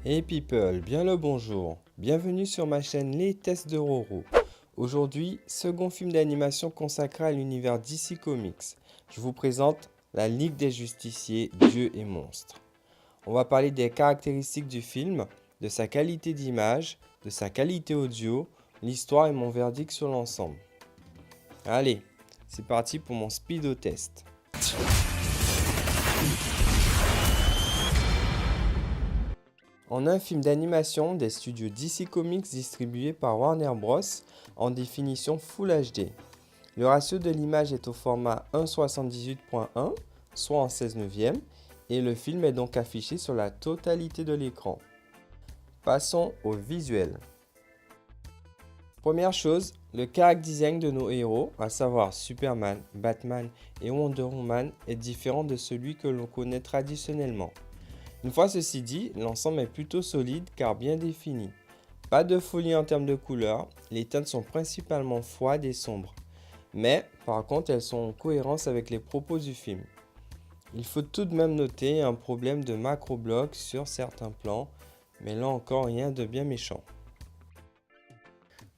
Hey people, bien le bonjour. Bienvenue sur ma chaîne Les Tests de Roro. Aujourd'hui, second film d'animation consacré à l'univers DC Comics. Je vous présente La Ligue des Justiciers, Dieux et Monstres. On va parler des caractéristiques du film, de sa qualité d'image, de sa qualité audio, l'histoire et mon verdict sur l'ensemble. Allez, c'est parti pour mon speedo test. En un film d'animation des studios DC Comics distribué par Warner Bros. En définition Full HD. Le ratio de l'image est au format 1,78.1, soit en 16 neuvième, et le film est donc affiché sur la totalité de l'écran. Passons au visuel. Première chose, le character design de nos héros, à savoir Superman, Batman et Wonder Woman, est différent de celui que l'on connaît traditionnellement. Une fois ceci dit, l'ensemble est plutôt solide car bien défini. Pas de folie en termes de couleurs, les teintes sont principalement froides et sombres. Mais par contre, elles sont en cohérence avec les propos du film. Il faut tout de même noter un problème de macro-bloc sur certains plans, mais là encore rien de bien méchant.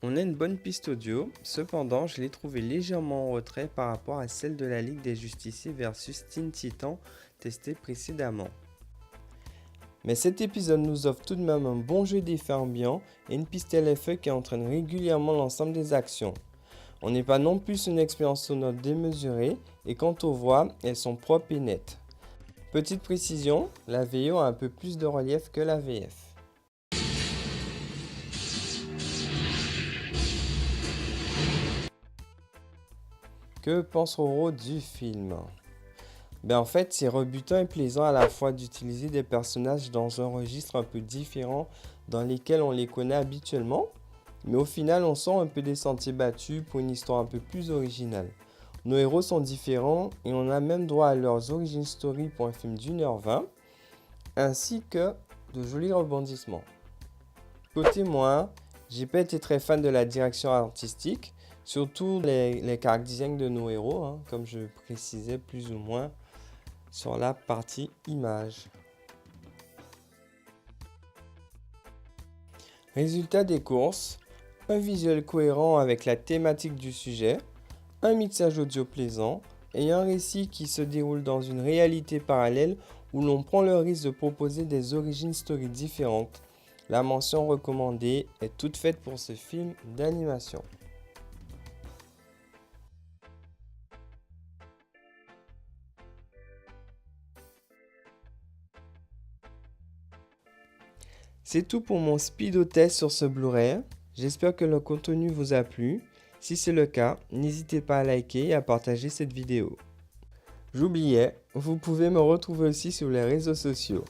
On a une bonne piste audio, cependant je l'ai trouvée légèrement en retrait par rapport à celle de la Ligue des Justiciers versus Teen Titans testée précédemment. Mais cet épisode nous offre tout de même un bon jeu d'effets ambiants et une piste LFE qui entraîne régulièrement l'ensemble des actions. On n'est pas non plus une expérience sonore démesurée et quant aux voix, elles sont propres et nettes. Petite précision, la VO a un peu plus de relief que la VF. Que pense Roro du film ? En fait, c'est rebutant et plaisant à la fois d'utiliser des personnages dans un registre un peu différent dans lesquels on les connaît habituellement, mais au final, on sent un peu des sentiers battus pour une histoire un peu plus originale. Nos héros sont différents et on a même droit à leurs origin story pour un film d'1h20, ainsi que de jolis rebondissements. Côté moi, j'ai pas été très fan de la direction artistique, surtout les character design de nos héros, comme je précisais plus ou moins sur la partie image. Résultat des courses, un visuel cohérent avec la thématique du sujet, un mixage audio plaisant et un récit qui se déroule dans une réalité parallèle où l'on prend le risque de proposer des origin story différentes. La mention recommandée est toute faite pour ce film d'animation. C'est tout pour mon speedo test sur ce Blu-ray. J'espère que le contenu vous a plu. Si c'est le cas, n'hésitez pas à liker et à partager cette vidéo. J'oubliais, vous pouvez me retrouver aussi sur les réseaux sociaux.